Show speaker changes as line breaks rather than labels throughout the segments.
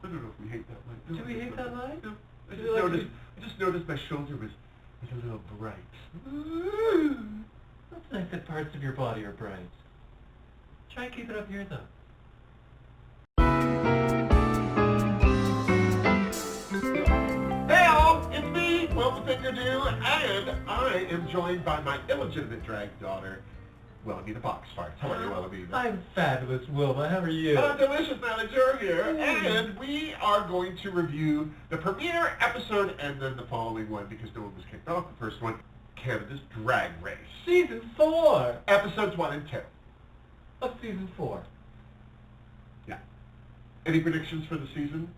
I don't know if we hate that line.
Do we hate that line?
No. I just noticed my shoulder was a little bright.
Ooh. That's nice that parts of your body are bright. Try and keep it up here, though.
Hey all, it's me, Wilma Fingerdoo, and I am joined by my illegitimate drag daughter, Wilhelmina Boxfart. How are you, Wilhelmina?
I'm fabulous, Wilma. How are you?
Delicious now that you're here, and we are going to review the premiere episode and then the following one because no one was kicked off the first one, Canada's Drag Race.
Season 4
Episodes 1 and 2.
of Season 4.
Yeah. Any predictions for the season?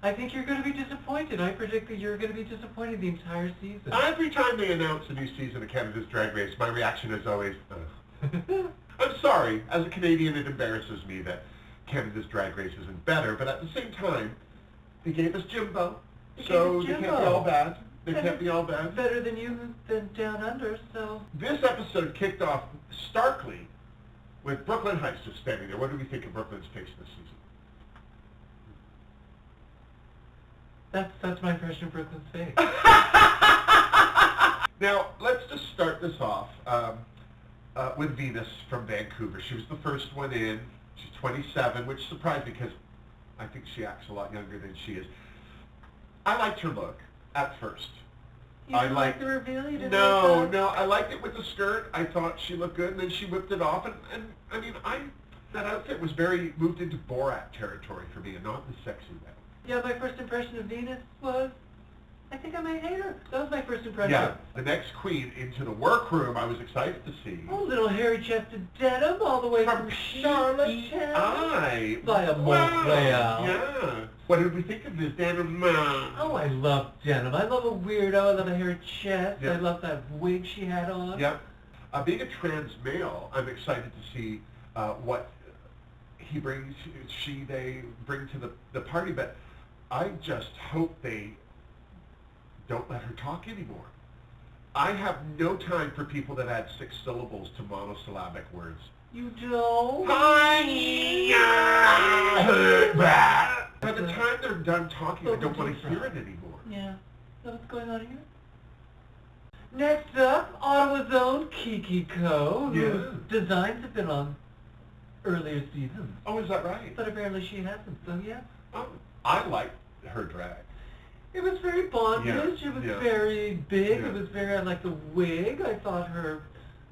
I think you're going to be disappointed. I predict that you're going to be disappointed the entire season.
Every time they announce a new season of Canada's Drag Race, my reaction is always, I'm sorry, as a Canadian it embarrasses me that Canada's Drag Race isn't better, but at the same time, they gave us Jimbo, so they can't be all bad. They can't be all bad.
Better than you than Down Under, so...
This episode kicked off starkly with Brooklyn Heights just standing there. What do we think of Brooklyn's face this season?
That's my impression of Brooklyn's face.
Now, let's just start this off with Venus from Vancouver. She was the first one in. She's 27, which surprised me because I think she acts a lot younger than she is. I liked her look at first.
You didn't like the reveal? You didn't
No,
like that?
no. I liked it with the skirt. I thought she looked good, and then she whipped it off. And I mean, that outfit was very moved into Borat territory for me, and not the sexy way.
Yeah, my first impression of Venus was, I think I might hate her. That was my first impression.
Yeah, the next queen into the workroom, I was excited to see.
Oh, little hairy-chested denim all the way from Charlottetown via Montreal.
Yeah. What did we think of this denim?
Oh, I love denim. I love a weirdo. I love a hairy chest.
Yeah.
I love that wig she had on.
Yep. Being a trans male, I'm excited to see what they bring to the party, but I just hope they don't let her talk anymore. I have no time for people that add 6 syllables to monosyllabic words.
You don't?
By the time they're done talking, I don't want to hear it anymore.
Yeah. Is that what's going on here? Next up, Ottawa's own Kiki Ko, whose designs have been on earlier seasons.
Oh, is that right?
But apparently she hasn't, so yeah.
I liked her drag.
It was very bondage,
Yeah,
it was
yeah.
very big,
Yeah.
it was very, I liked the wig, I thought her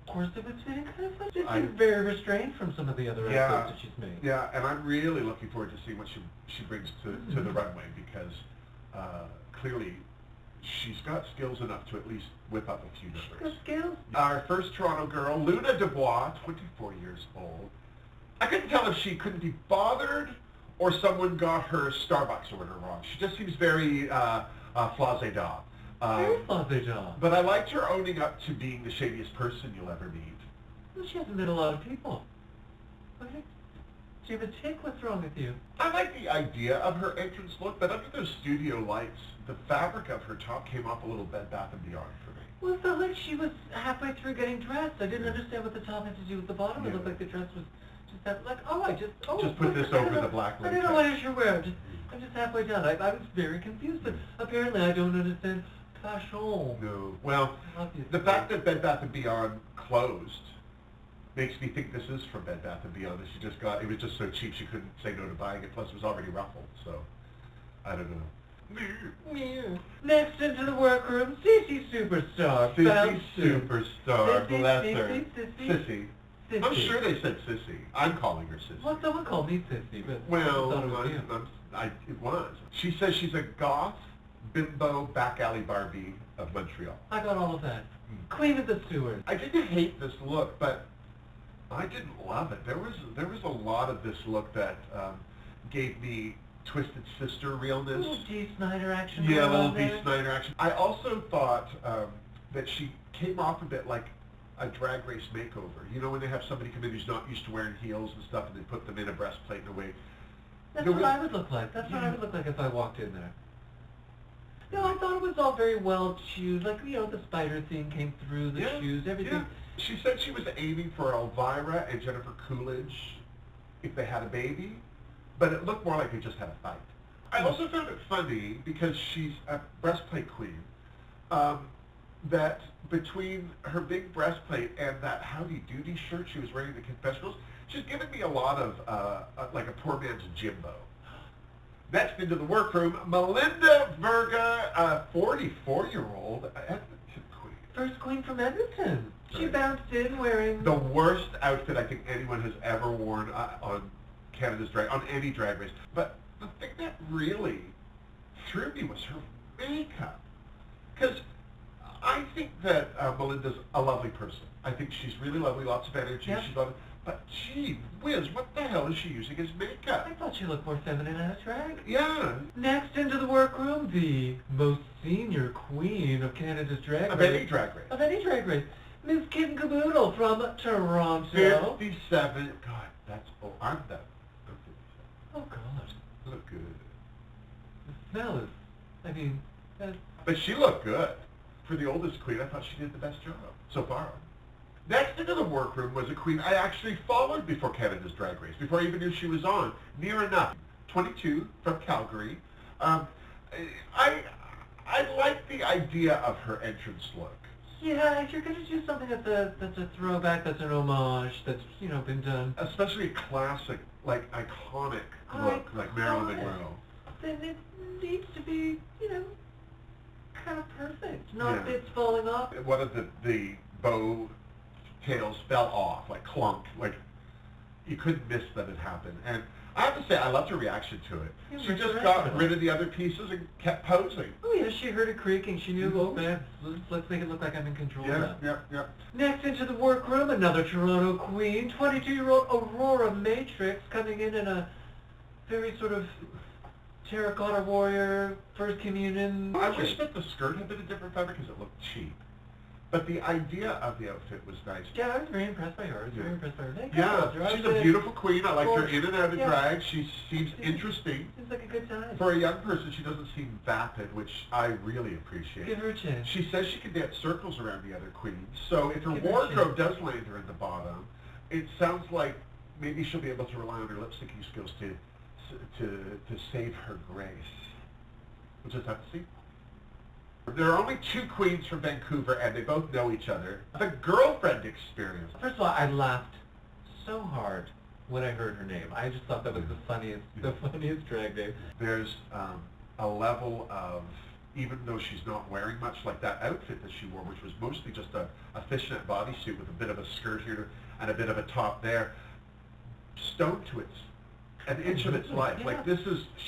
corset was fitting kind of fun. She
I-
seemed very restrained from some of the other episodes that she's made.
Yeah, and I'm really looking forward to seeing what she brings to the runway because clearly she's got skills enough to at least whip up a few numbers.
Good skills.
Our first Toronto girl, Luna Dubois, 24 years old. I couldn't tell if she couldn't be bothered or someone got her Starbucks order wrong. She just seems very flazé-da.
Very flazé-da.
But I liked her owning up to being the shadiest person you'll ever meet.
Well, she hasn't met a lot of people. Okay. Do you have a tick? What's wrong with you?
I like the idea of her entrance look, but under those studio lights, the fabric of her top came off a little Bed Bath & Beyond for me.
Well, it felt like she was halfway through getting dressed. I didn't understand what the top had to do with the bottom. It looked like the dress was just that, like,
Just put this over the black
I don't know what I should wear. I'm just halfway down. I was very confused, but apparently I don't understand fashion.
No. Well,
Obviously.
the fact that Bed Bath & Beyond closed makes me think this is from Bed Bath & Beyond. That she just got, it was just so cheap she couldn't say no to buying it. Plus it was already ruffled, so I don't know.
Next into the workroom, Sissy Superstar.
Sissy Superstar, bless her.
Sissy.
Sissy. I'm sure they said Sissy. I'm calling her Sissy.
Well, someone called me Sissy, but
Well,
I thought it was you.
it was. She says she's a goth, bimbo, back alley Barbie of Montreal.
I got all of that. Queen of the sewers.
I didn't hate this look, but I didn't love it. There was a lot of this look that gave me Twisted Sister realness.
A little D. Snyder action.
Yeah, a little
there.
D. Snyder action. I also thought that she came off a bit like a drag race makeover. You know when they have somebody come in who's not used to wearing heels and stuff and they put them in a breastplate and a wig.
That's what I would look like. That's what I would look like if I walked in there. No, I thought it was all very well chewed. Like, you know, the spider thing came through, the shoes, everything.
Yeah. She said she was aiming for Elvira and Jennifer Coolidge if they had a baby, but it looked more like they just had a fight. I also found it funny, because she's a breastplate queen, that between her big breastplate and that Howdy Doody shirt she was wearing in the confessionals, she's given me a lot of, like a poor man's Jimbo. Next into the workroom, Melinda Verga, a 44-year-old Edmonton queen.
First queen from Edmonton. She
Right.
bounced in wearing...
The worst outfit I think anyone has ever worn on Canada's Drag, on any drag race. But the thing that really threw me was her makeup. Because I think that Melinda's a lovely person. I think she's really lovely, lots of energy,
Yeah.
she's lovely. But gee whiz, what the hell is she using as makeup?
I thought she looked more feminine out of drag.
Yeah.
Next into the workroom, the most senior queen of Canada's drag race.
Of any drag race.
Of any drag race. Miss Kim Caboodle from Toronto.
57. God, that's old. I'm 57.
Oh, God.
Look good.
The smell is... I mean, that's...
But she looked good. For the oldest queen, I thought she did the best job so far. Next into the workroom was a queen I actually followed before Canada's Drag Race, before I even knew she was on. Near enough. 22, from Calgary. I like the idea of her entrance look.
Yeah, if you're going to do something that's a throwback, that's an homage, that's, you know, been done...
Especially a classic, like, iconic look, like Marilyn Monroe.
Then it needs to be, you know, kind of perfect. Not
Yeah.
bits falling off.
One of the bow tails fell off, like clunk, like you couldn't miss that it happened. And I have to say, I loved her reaction to it.
Yeah,
She
we're
just
correct
got
about
rid of the other pieces and kept posing.
Oh yeah, she heard it creaking. She knew, oh man, let's make it look like I'm in control now.
Yeah.
Next into the workroom, another Toronto queen, 22-year-old Aurora Matrix, coming in a very sort of terracotta warrior, first communion.
I wish that the skirt had been a different fabric because it looked cheap. But the idea of the outfit was nice.
Yeah, I was very impressed by her. Very impressed by her. Thank
Yeah,
God.
she's a beautiful queen. I like her
Gorgeous.
in and out of
Yeah.
drag. She seems interesting.
Seems like a good time.
For a young person, she doesn't seem vapid, which I really appreciate.
Give her a chance.
She says she can dance circles around the other queens, so if her
Give her a
wardrobe does land her in the bottom, it sounds like maybe she'll be able to rely on her lip syncing skills to save her grace. We'll just have to see. There are only two queens from Vancouver, and they both know each other. The girlfriend experience.
First of all, I laughed so hard when I heard her name. I just thought that was the funniest drag name.
There's a level of, even though she's not wearing much, like that outfit that she wore, which was mostly just a fishnet bodysuit with a bit of a skirt here and a bit of a top there, stoned to an inch of its life.
Yeah.
Like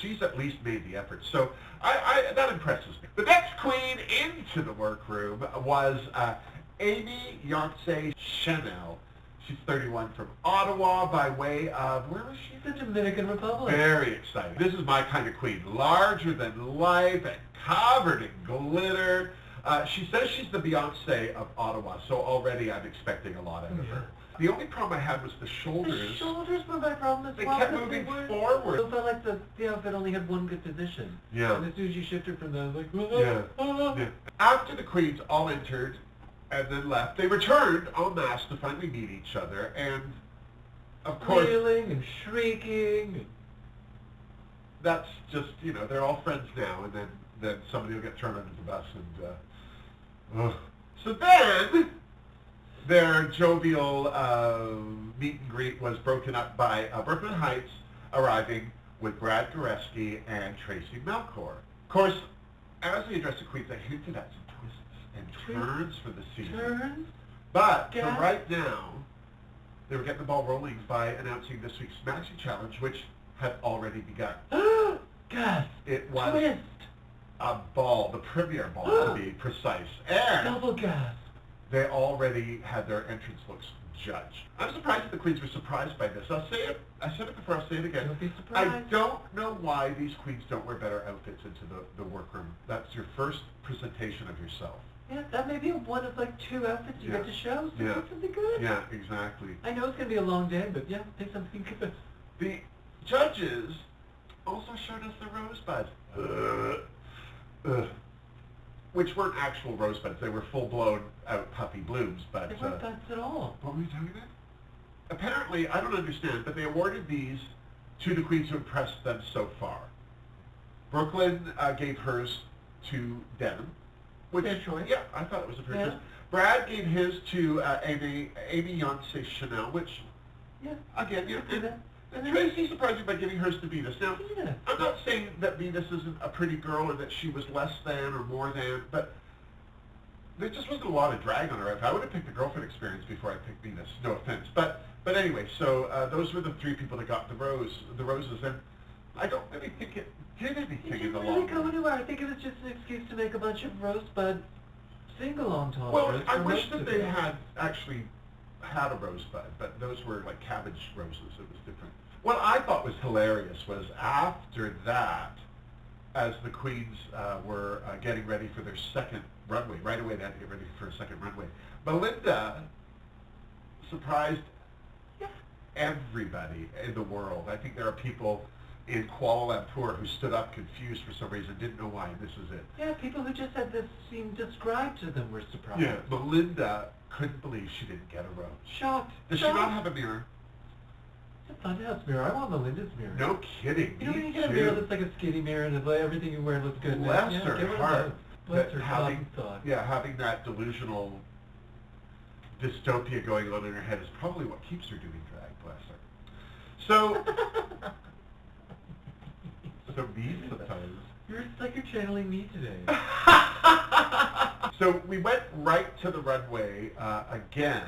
she's at least made the effort. So that impresses me. The next queen into the workroom was Amy Yonce Chanel. She's 31 from Ottawa by way of, where was she?
The Dominican Republic.
Very exciting. This is my kind of queen. Larger than life and covered in glitter. She says she's the Beyonce of Ottawa, so already I'm expecting a lot out of her. The only problem I had was the shoulders.
The shoulders were my problem as
They
well.
kept
because
moving
were-
forward.
It felt like the outfit only had one good position.
Yeah.
And as soon as you shifted from that, like,
Yeah. After the queens all entered and then left, they returned en masse to finally meet each other, and of course,
squealing and shrieking. And
that's just, they're all friends now, and then somebody will get thrown under the bus, and so then their jovial meet and greet was broken up by Brooklyn Heights arriving with Brad Goreski and Tracy Melchor. Of course, as they addressed the queens, they hinted at some twists and turns for the season.
turns.
But for
Yeah.
right now, they were getting the ball rolling by announcing this week's Maxi Challenge, which had already begun.
Gas.
It was
Twist.
a ball, the premiere ball to be precise, and
Double gas.
they already had their entrance looks judged. I'm surprised that the queens were surprised by this. I'll say it. I said it before. I'll say it again.
Don't be
I
surprised.
don't know why these queens don't wear better outfits into the workroom. That's your first presentation of yourself.
Yeah, that may be one of like two outfits you
Yeah.
get to show, so
Yeah.
pick something good.
Yeah, exactly.
I know it's going to be a long day, but yeah, pick something good.
The judges also showed us the rosebuds, which weren't actual rosebuds. They were full-blown out puppy blooms, but...
They weren't buds at all.
What were we talking about? Apparently, I don't understand, but they awarded these to the queens who impressed them so far. Brooklyn gave hers to Denim. Which,
Fair choice.
yeah, I thought it was a fair
Yeah.
choice. Brad gave his to Amy Yonce Chanel, which,
Yeah.
again, you know,
Do that.
and Tracy surprised me by giving hers to Venus. Now,
Yeah.
I'm not saying that Venus isn't a pretty girl or that she was less than or more than, but there just wasn't a lot of drag on her outfit. I would have picked the girlfriend experience before I picked Venus. No offense, but anyway, so those were the three people that got the roses, and I don't really think it did anything
It
in the
didn't
long
really go
run.
anywhere. I think it was just an excuse to make a bunch of rosebud sing-along topless.
Well, I
for
wish
most
that
of
they
it.
had actually had a rosebud, but those were like cabbage roses. It was different. What I thought was hilarious was after that, as the queens were getting ready for their second runway, right away they had to get ready for a second runway, Belinda surprised everybody in the world. I think there are people in Kuala Lumpur who stood up confused for some reason, didn't know why, and this is it.
Yeah, people who just had this scene described to them were surprised.
Yeah, Belinda couldn't believe she didn't get a rose.
Shocked.
Does she
Shocked.
not have a mirror?
It's a funhouse mirror. I want Melinda's mirror.
No kidding.
You know when
Me
you get a
too.
mirror that's like a skinny mirror and everything you wear looks good.
Bless
yeah,
her
get one of
heart.
those. Bless
that
her
having,
cotton thought.
yeah, having that delusional dystopia going on in her head is probably what keeps her doing drag. Bless her. So, so mean sometimes.
It's like you're channeling me today.
So we went right to the runway again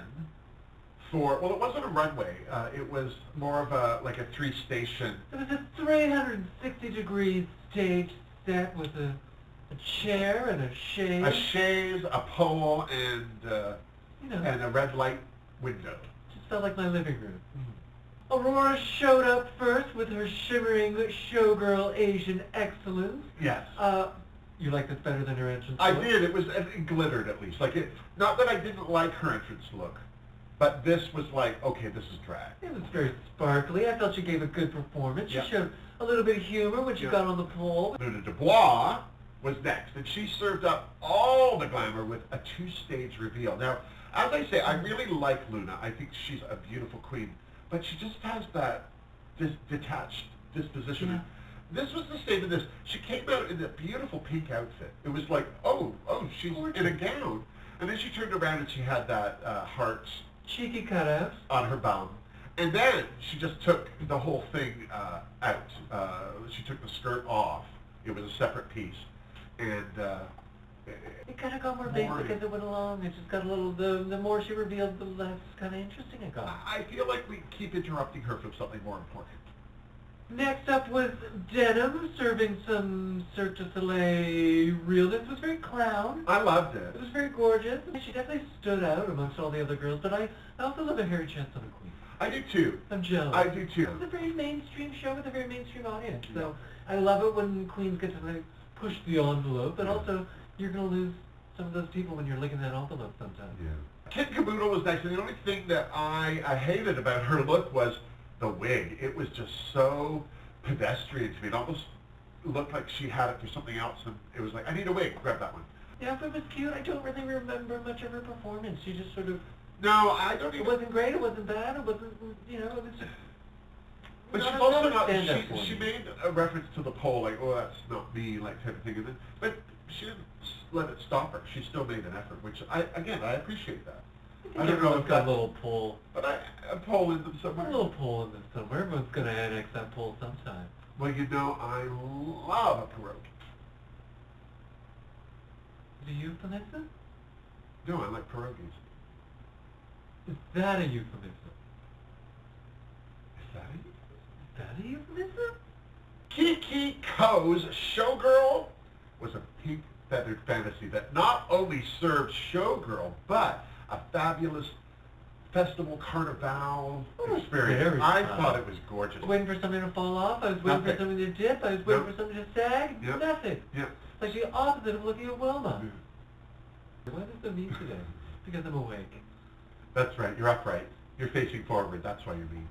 for, well, it wasn't a runway. It was more of a, like a three-station.
It was a 360-degree stage set with a chair and a chaise.
A chaise, a pole, and
You know,
a red light window.
just felt like my living room. Aurora showed up first with her shimmering showgirl Asian excellence.
Yes.
You like this better than her entrance
I
look?
did. It glittered at least. Like it. Not that I didn't like her entrance look, but this was like, okay, this is drag.
It was very sparkly. I felt she gave a good performance. She
Yeah.
showed a little bit of humor when she
Yeah.
got on the pole.
Luna Dubois was next, and she served up all the glamour with a two-stage reveal. Now, as I say, I really like Luna. I think she's a beautiful queen, but she just has that detached disposition.
Yeah.
This was the same in this. She came out in a beautiful pink outfit. It was like, oh, she's
Gorgeous.
in a gown. And then she turned around and she had that heart
Cheeky cutouts.
on her bum. And then she just took the whole thing out. She took the skirt off. It was a separate piece. And
It kind of got more
Boring.
basic as it went along. It just got a little, the more she revealed, the less kind of interesting it got.
I feel like we keep interrupting her from something more important.
Next up was Denim, serving some Cirque du Soleil realness. It was very clown.
I loved
It
it.
was very gorgeous. She definitely stood out amongst all the other girls, but I also love a hairy chance on a queen.
I do too.
I'm jealous.
I do too.
It was a very mainstream show with a very mainstream audience. So I love it when queens get to like push the envelope, but also you're going to lose some of those people when you're licking that envelope sometimes.
Yeah. Kid Caboodle was nice, and the only thing that I hated about her look was the wig. It was just so pedestrian to me. It almost looked like she had it for something else, and it was like, I need a wig, grab that one.
The outfit was cute. I don't really remember much of her performance. She just sort of,
No, I don't
it
even...
wasn't great, it wasn't bad, it wasn't, you know, it was just...
But
not
she's
a-
also
not a
not,
stand-up for
she
me.
made a reference to the pole, like, oh, that's not me, like, type of thing. And then, but she didn't let it stop her. She still made an effort, which, I appreciate that. I don't know
Everyone's
if
got
that,
a little pull.
but a pole in them
A
somewhere.
little pull in this somewhere. Everyone's going to annex that pull sometime.
Well, you know, I love a pierogi.
Is it a euphemism?
No, I like pierogies.
Is that a euphemism?
Is that it?
Is that a euphemism?
Kiki Ko's Showgirl was a pink feathered fantasy that not only served Showgirl, but a fabulous festival carnival
Oh, it's
experience.
very
I
fun.
thought it was gorgeous.
I was waiting for something to fall off. I was waiting for
Nothing.
something to dip. I was waiting
Nope.
for something to sag.
Yep.
Nothing.
Yeah.
It's like the opposite of looking at Wilma.
Yeah.
Why is it so mean today? Because I'm awake.
That's right. You're upright. You're facing forward. That's why you're mean.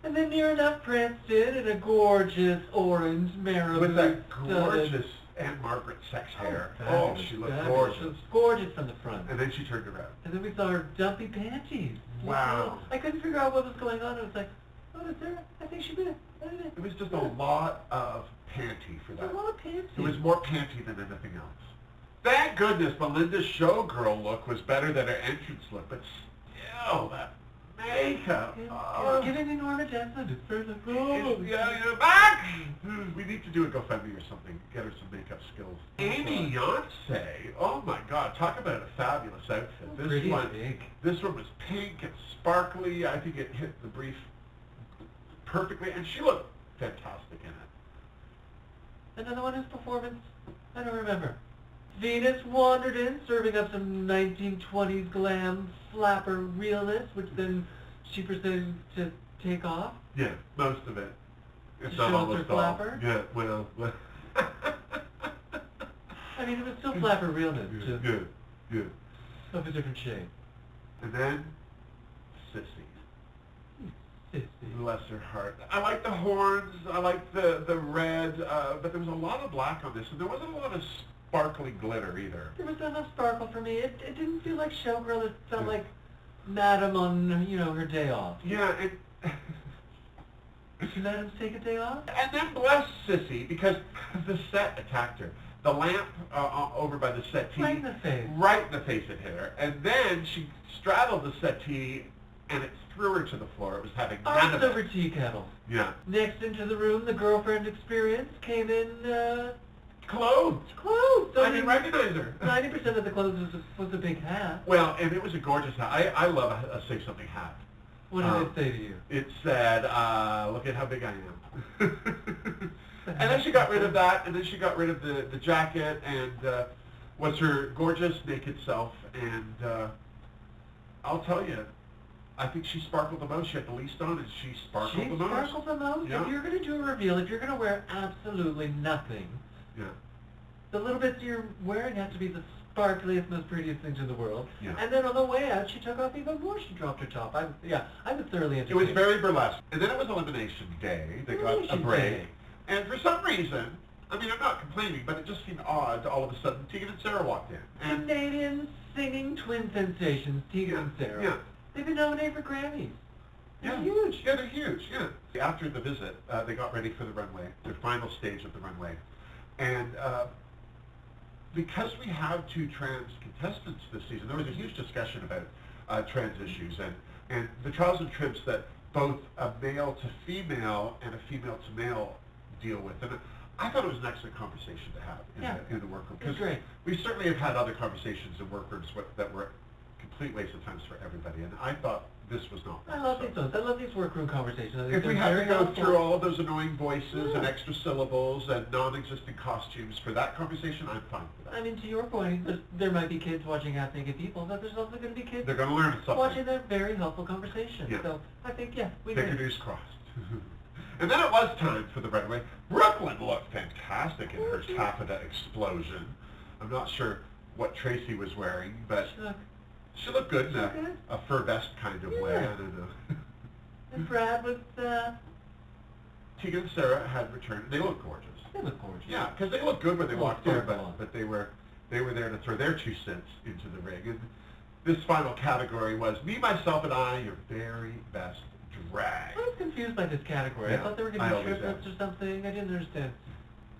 And then near enough pranced in a gorgeous orange marabou.
With that
studded-
gorgeous Aunt Margaret sex hair. Oh,
fabulous,
she looked
fabulous.
gorgeous.
She was gorgeous from the front.
And then she turned around.
And then we saw her dumpy panties.
Wow.
I couldn't figure out what was going on. I was like, Oh, is there? I think she did.
It was just a lot of panty for that.
A lot of panty.
It was more panty than anything else. Thank goodness Belinda's showgirl look was better than her entrance look, but still, that makeup.
It's giving me Norma Desmond. It's very like, oh.
Yeah, back! We need to do a GoFundMe or something, get her some makeup skills. Amy Beyonce, oh my God, talk about a fabulous outfit.
Pretty big.
This one was pink and sparkly. I think it hit the brief perfectly, and she looked fantastic in it.
Another one is performance. I don't remember. Venus wandered in, serving up some 1920s glam flapper realness, which then she proceeded to take off.
Yeah, most of it. It's
To
not
show
almost
her
all.
flapper?
Yeah, well.
I mean, it was still flapper realness, just
Good.
of a different shade.
And then, Sissy.
Sissy.
Bless her heart. I like the horns, I like the red, but there was a lot of black on this, and there wasn't a lot of sparkly glitter either.
There was not enough sparkle for me. It didn't feel like Showgirl. It felt like Madam on, her day off.
Yeah,
Did Madam take a day off?
and then bless Sissy, because the set attacked her. The lamp over by the settee.
Right in the face.
Right in the face it hit her. And then she straddled the settee, and it threw her to the floor. It was having none
Arms
of
over
it.
tea kettle.
Yeah.
Next into the room, the girlfriend experience came in,
Clothes.
clothes.
I didn't recognize her.
90% of the clothes was a big hat.
Well, and it was a gorgeous hat. I love a Say Something hat.
What did it say to you?
It said, look at how big I am. And then she got rid of that, and then she got rid of the jacket, and was her gorgeous naked self, and I'll tell you, I think she sparkled the most. She had the least on, and she sparkled the most.
She sparkled the most?
Yeah.
If you're going to do a reveal, if you're going to wear absolutely nothing,
Yeah.
the little bits you're wearing have to be the sparkliest, most prettiest things in the world.
Yeah.
And then on the way out, she took off even more. She dropped her top. I was thoroughly
It
entertained.
was very burlesque. And then it was Elimination Day. They got a
Elimination
break.
Day.
And for some reason, I mean, I'm not complaining, but it just seemed odd to all of a sudden Tegan and Sarah walked in. And
Canadian singing twin sensations, Tegan and Sarah.
Yeah.
They've been nominated for Grammys. They're
Yeah.
huge.
Yeah, they're huge, yeah. After the visit, they got ready for the runway, their final stage of the runway. And because we have 2 trans contestants this season, there was a huge discussion about trans issues and the trials and trips that both a male to female and a female to male deal with. And I thought it was an excellent conversation to have in the workroom.
It was great.
We certainly have had other conversations in workrooms that were complete waste of time for everybody, and I thought this was not.
I love these ones. I love these workroom conversations. I think
If we
they're
have to
very
go
helpful.
through all of those annoying voices and
Yeah.
extra syllables and non-existent costumes for that conversation, I'm fine with that.
I mean, to your point, there might be kids watching half-naked people, but there's also going to be kids
They're going to learn something.
watching that very helpful conversation.
Yeah.
So I think, we did.
Fingerdoo's crossed. And then it was time for the runway. Brooklyn looked fantastic in her taffeta explosion. I'm not sure what Tracy was wearing, but she looked good in
She looked good.
a fur vest kind of way.
Yeah.
I don't know.
And Brad was,
Tegan and Sarah had returned. They looked gorgeous.
they look gorgeous.
Yeah, because they looked good when they
Oh,
walked in,
sparkle.
but they were there to throw their 2 cents into the ring. And this final category was Me, Myself, and I, your very best drag.
I was confused by this category.
Yeah,
I thought they were going
I
to be
always
triplets or something. I didn't understand.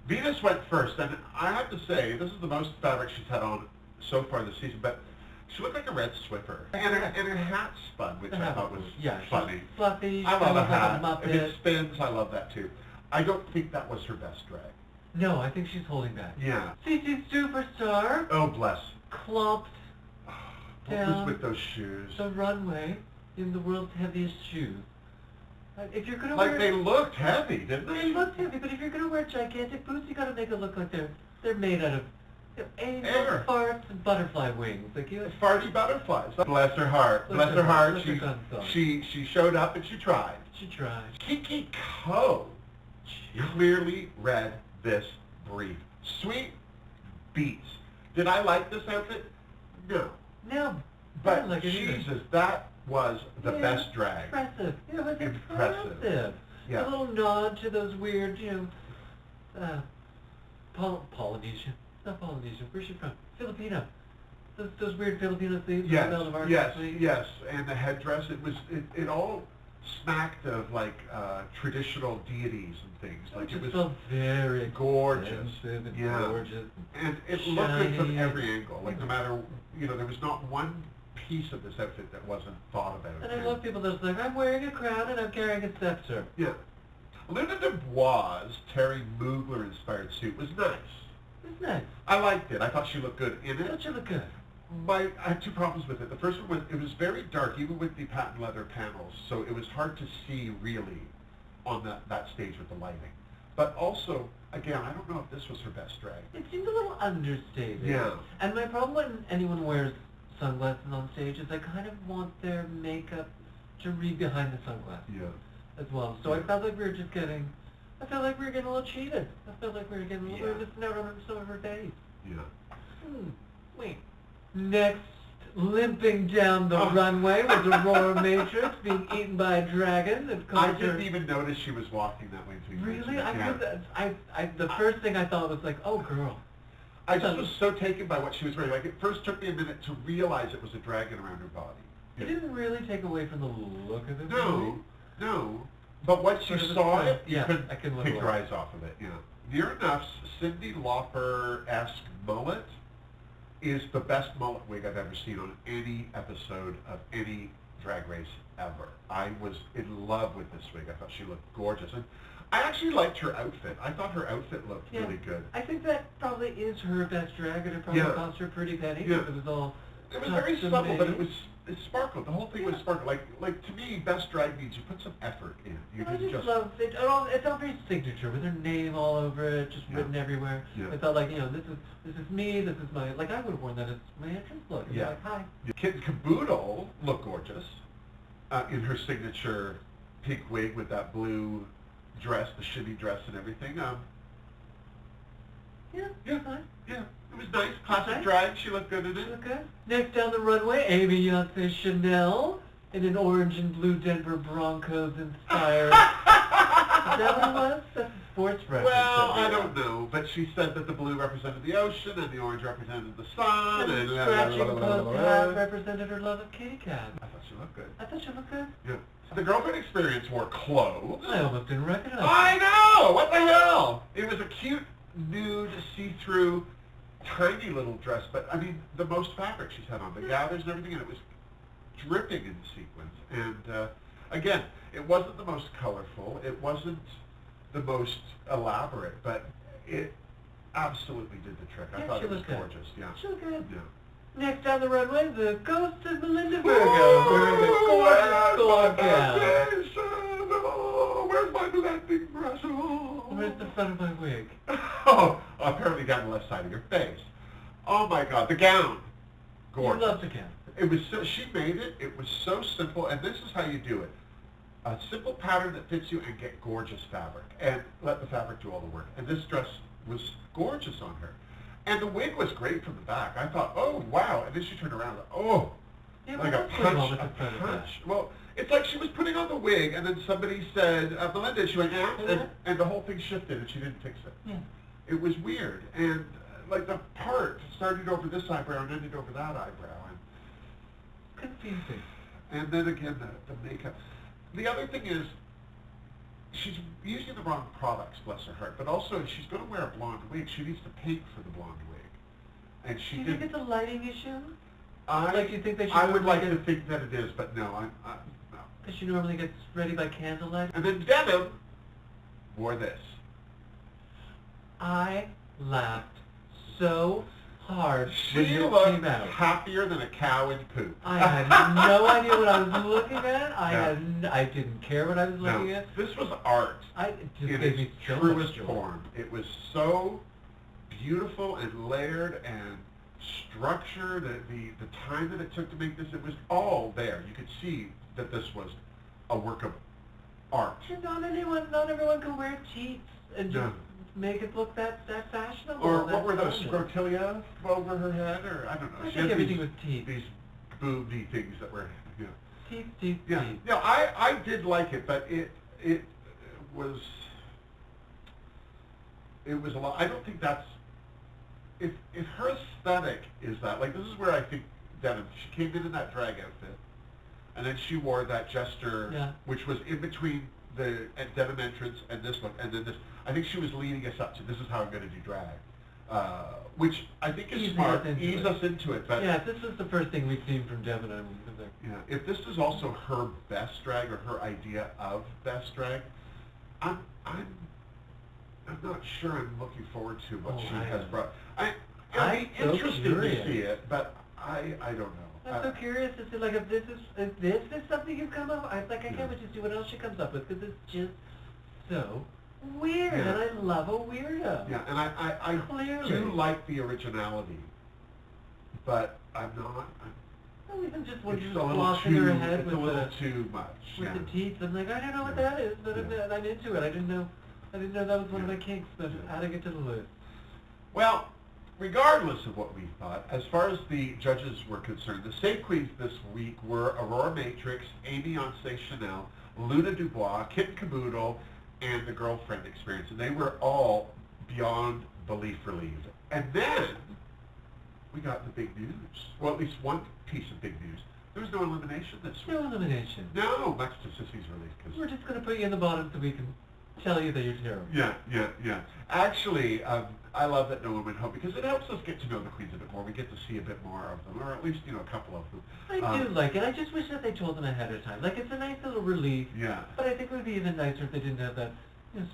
Venus went first, and I have to say, this is the most fabric she's had on so far this season, but she looked like a red Swiffer. And her hat spun, which I thought was funny.
Fluffy.
I love a hat.
Like a
If it
Muppet.
spins, I love that too. I don't think that was her best drag.
No, I think she's holding back.
Yeah.
CC Superstar
Oh, bless.
clomped
What
down
was with those shoes?
the runway in the world's heaviest shoes. If you're gonna
Like
wear,
they looked heavy, didn't
they
they?
look heavy, but if you're gonna wear gigantic boots, you gotta make it look like they're made out of angel
Air.
farts and butterfly wings. Like you.
Farty butterflies. Bless her heart.
Bless
Bless
her
her
heart.
heart.
Bless her guns on.
She showed up and she tried.
She tried.
Kiki Ko clearly read this brief. Sweet beats. Did I like this outfit? No.
No. I
But
don't like it either.
Jesus, that was the
Yeah,
best drag.
Impressive. It was
Impressive.
impressive.
Yeah.
A little nod to those weird, Polynesian. Not Polynesian. Where's she from? Filipino. Those weird Filipino things.
Yes,
with the belt of arms
yes,
sleeve.
yes. And the headdress, it all smacked of like traditional deities and things. Like it was
felt very
gorgeous.
expensive and
Yeah.
gorgeous.
And it looked good from
shiny.
every angle. Like no matter, there was not one piece of this outfit that wasn't thought about.
And I love people that's like, I'm wearing a crown and I'm carrying a scepter.
Yeah. Luna Dubois' Terry Mugler-inspired suit was nice.
It's nice.
I liked it. I thought she looked good in it.
Don't you look good?
I had two problems with it. The first one was it was very dark, even with the patent leather panels, so it was hard to see really on that stage with the lighting. But also, again, I don't know if this was her best drag.
It seemed a little understated.
Yeah.
And my problem when anyone wears sunglasses on stage is I kind of want their makeup to read behind the sunglasses
Yeah.
as well. So I felt like we were getting a little cheated. I felt like we were missing out on some of her days.
Yeah.
Wait. Next, limping down the runway was Aurora Matrix being eaten by a dragon that
I
caused her...
didn't even notice she was walking that way until you
Really?
mentioned it. Yeah.
The first thing I thought was like, oh girl.
I just was so taken by what she was wearing. Like, it first took me a minute to realize it was a dragon around her body.
It didn't really take away from the look of it.
No. But once you saw it, you couldn't
I couldn't
take your eyes off of it. Yeah. Near Enough's Cyndi Lauper-esque mullet is the best mullet wig I've ever seen on any episode of any Drag Race ever. I was in love with this wig. I thought she looked gorgeous. And I actually liked her outfit. I thought her outfit looked really good.
I think that probably is her best drag, and it probably cost her a pretty penny.
Yeah.
It was all
It was very subtle, but it sparkled. The whole thing was sparkled. Like to me, best drag means you put some effort in. You
I
didn't
just love it. It's all very signature with her name all over it, just written everywhere.
Yeah.
I felt like, this is me, this is my, like I would have worn that as my entrance look.
Yeah.
Like, hi.
Kit Caboodle looked gorgeous in her signature pink wig with that blue dress, the shimmy dress and everything.
Fine.
Yeah, it was nice. Classic
Okay.
drag. She looked good in
She
it.
looked good. Next down the runway, Amy Beyonce Chanel in an orange and blue Denver Broncos inspired. Is that what it was? That's a sports reference.
Well, I don't know, but she said that the blue represented the ocean and the orange represented the sun.
And
And
the scratching post hat represented her love of kitty cat.
I thought she looked good.
I thought she looked good.
Yeah. The Girlfriend Experience wore clothes.
I almost didn't recognize her.
I know! What the hell? It was a cute, nude, see-through, tiny little dress, but I mean, the most fabric she's had on, the gathers and everything, and it was dripping in sequins. And again, it wasn't the most colorful, it wasn't the most elaborate, but it absolutely did the trick. I thought it was gorgeous. Yeah.
She looked good.
Yeah.
Next down the runway, the ghost of Melinda Virgo wearing a gorgeous gold gown.
Oh, where's my blending brush? Oh.
Where's the front of my wig?
Oh, apparently down the left side of your face. Oh my God, the gown. Gorgeous.
You love the gown.
It was so, she made it. It was so simple, and this is how you do it. A simple pattern that fits you and get gorgeous fabric, and let the fabric do all the work. And this dress was gorgeous on her. And the wig was great from the back. I thought, oh, wow. And then she turned around and, like a punch. Well, it's like she was putting on the wig, and then somebody said, Melinda, she went, and the whole thing shifted, and she didn't fix it.
Yeah.
It was weird. And, like, the part started over this eyebrow and ended over that eyebrow. And
confusing.
And then again, the makeup. The other thing is, she's using the wrong products, bless her heart, but also if she's going to wear a blonde wig, she needs to paint for the blonde wig. And she
Do you think it's a lighting issue? You think they should
I would like to think that it is, but no, no.
Because she normally gets ready by candlelight.
And then Denim wore this.
I laughed so hard
She
when it
looked
came out.
happier than a cow in poop.
I had no idea what I was looking at. I didn't care what I was looking at.
This was art.
It just
in
gave
its
me so
truest
much joy.
form. It was so beautiful and layered and structured. The time that it took to make this, it was all there. You could see that this was a work of art.
And not everyone can wear cheats and just make it look that fashionable.
Or what were those, scrotilia over her head? Or I don't know.
I think everything was teeth.
These booby things that were,
Teeth.
Yeah. No, I did like it, but it was a lot. I don't think that's, if her aesthetic is that, like, this is where I think Denim, she came in that drag outfit, and then she wore that jester,
Yeah.
which was in between the denim entrance and this look, and then this. I think she was leading us up to this is how I'm going to do drag, which I think is smart. Ease us into it. But
yeah, if this was the first thing we've seen from Devin, I would have been like,
yeah, if this is also her best drag or her idea of best drag, I'm not sure I'm looking forward to what she has brought. I'd be
so
interested
curious.
to see it, but I don't know.
I'm so curious to see, like, if this is something you've come up. I can't wait to see what else she comes up with, because it's just so weird,
Yeah.
and I love a weirdo.
Yeah, and I
Clearly.
do like the originality, but I'm not.
Oh, even just when she's
It's a little
flossing
too.
her head
It's
with
a little
the
too much.
with
Yeah.
the teeth. I'm like, I don't know what that is, but
Yeah.
I'm into it. I didn't know that was one of my kinks, but
Yeah.
adding it to the list.
Well, regardless of what we thought, as far as the judges were concerned, the state queens this week were Aurora Matrix, Amy Yonsei Chanel, Luna Dubois, Kit Caboodle, and the Girlfriend Experience, and they were all beyond belief relieved. And then we got the big news. Well, at least one piece of big news. There was no elimination this week.
No elimination.
No, much to Sissy's relief. Cause
We're just going to put you in the bottom so we can tell you that you're terrible.
Yeah. Actually, I love that no one went home because it helps us get to know the queens a bit more. We get to see a bit more of them, or at least, a couple of them.
I do like it. I just wish that they told them ahead of time. Like, it's a nice little relief.
Yeah.
But I think it would be even nicer if they didn't have that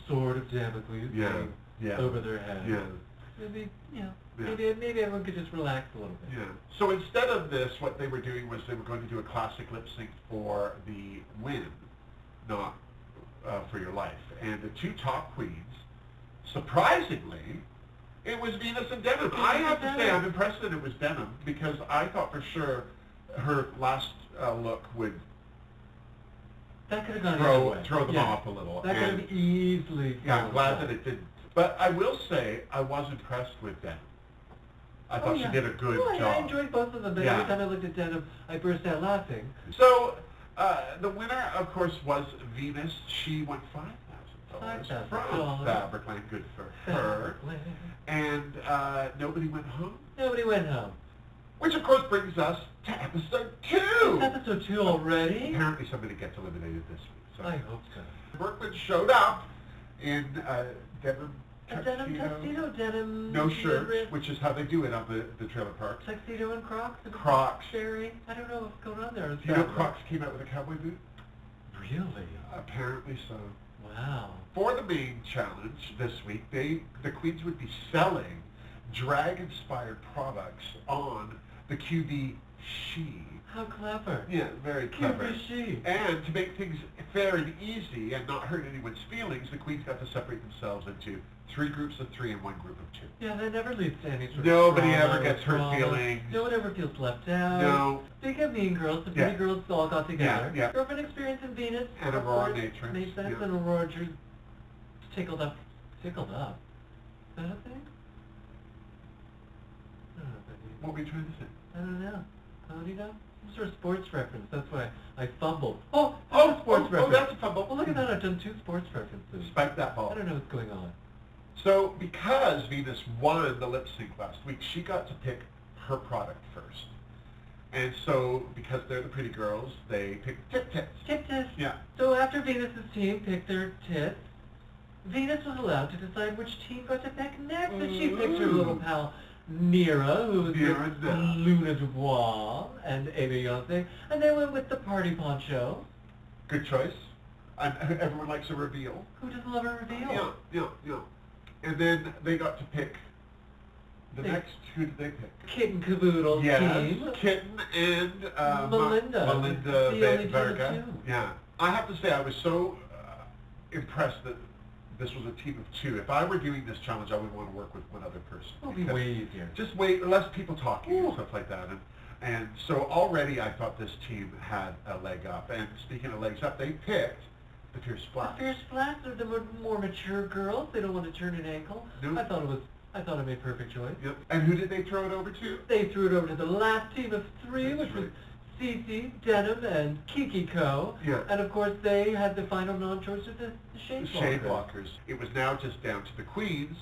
sword of Damocles
Yeah.
over their head.
Yeah.
Maybe,
Yeah.
maybe everyone could just relax a little bit.
Yeah. So instead of this, what they were doing was they were going to do a classic lip sync for the win, not for your life. And the two top queens, surprisingly, it was Venus and Denim. I have to say I'm impressed that it was Denim because I thought for sure her last look would
That could have gone either way.
throw them off a little.
That could have easily.
Yeah, I'm glad that it didn't. But I will say I was impressed with Denim. I thought she did a good job.
I enjoyed both of them, but every time I looked at Denim, I burst out laughing.
So the winner, of course, was Venus. She won $5,000 from
$5,000.
Fabricland. Good for her. And nobody went home.
Nobody went home.
Which, of course, brings us to episode 2.
It's episode 2 already?
Apparently somebody gets eliminated this week. So.
I hope so.
Workman showed up in denim
tuxedo, denim.
no shirts, which is how they do it on the trailer parks.
Tuxedo and Crocs?
Crocs.
Cherry? I don't know what's going on there.
Do you know Crocs came out with a cowboy boot?
Really?
Apparently so.
Wow.
For the main challenge this week, the queens would be selling drag-inspired products on the QV She.
How clever.
Yeah, very clever.
QV She.
And to make things fair and easy and not hurt anyone's feelings, the queens got to separate themselves into 3 groups of 3 and 1 group of 2.
Yeah, that never leads to any sort of
Nobody
trauma
ever gets
or
hurt feelings.
No one ever feels left out.
No.
Speaking of Mean Girls, the 3 girls all got together.
Yeah.
Girlfriend Experience and Venus.
And
of
Aurora
course,
Matrix.
Made sense,
Yeah.
and Aurora drew tickled up. Tickled up? Is that a thing? I don't know if that means.
What were you trying to say?
I don't know. How do you know? Some sort of sports reference. That's why I fumbled. Oh, that's a sports reference.
Oh, that's a fumble.
Well, look at that. I've done 2 sports references.
Spike that ball.
I don't know what's going on.
So because Venus won the lip sync last week, she got to pick her product first. And so, because they're the pretty girls, they picked Tip Tips.
Tip Tips.
Yeah.
So after Venus's team picked their tits, Venus was allowed to decide which team got to pick next. And she picked her little pal, Nira, who was with Luna Dubois and Amy Yonsei, and they went with the party poncho.
Good choice. And everyone likes a reveal.
Who doesn't love a reveal?
Yeah. And then they got to pick the next. Who did they pick?
Kitten Caboodle team.
Kitten and
Melinda.
Melinda
The only
Verga.
two.
Yeah. I have to say I was so impressed that this was a team of 2. If I were doing this challenge, I would want to work with one other person.
It'll be way easier.
Just less people talking and stuff like that. And so already I thought this team had a leg up. And speaking of legs up, they picked the Fierce Splash.
The Fierce Splash are the more mature girls. They don't want to turn an ankle.
Nope.
I thought it made perfect choice.
Yep. And who did they throw it over to?
They threw it over to the last team of 3,
That's
which was
right.
Cece, Denim, and Kiki Co.
Yeah.
And of course they had the final non-choice of the shade blockers.
Shade blockers. It was now just down to the queens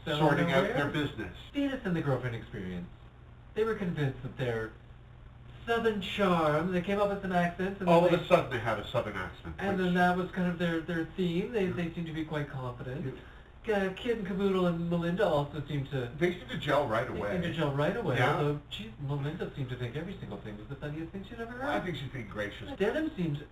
So
sorting out
where?
their business.
Venus and the Girlfriend Experience. They were convinced that their Southern charm. They came up with some accents. And
All
then
of a sudden they had a southern accent.
and then that was kind of their theme. They seemed to be quite confident. Kid and Caboodle and Melinda also seemed to...
They seemed to gel right
They
away.
seemed to gel right away.
Yeah.
Although, geez, Melinda seemed to think every single thing was the funniest thing she'd ever heard.
I think she's being gracious.
Denim seemed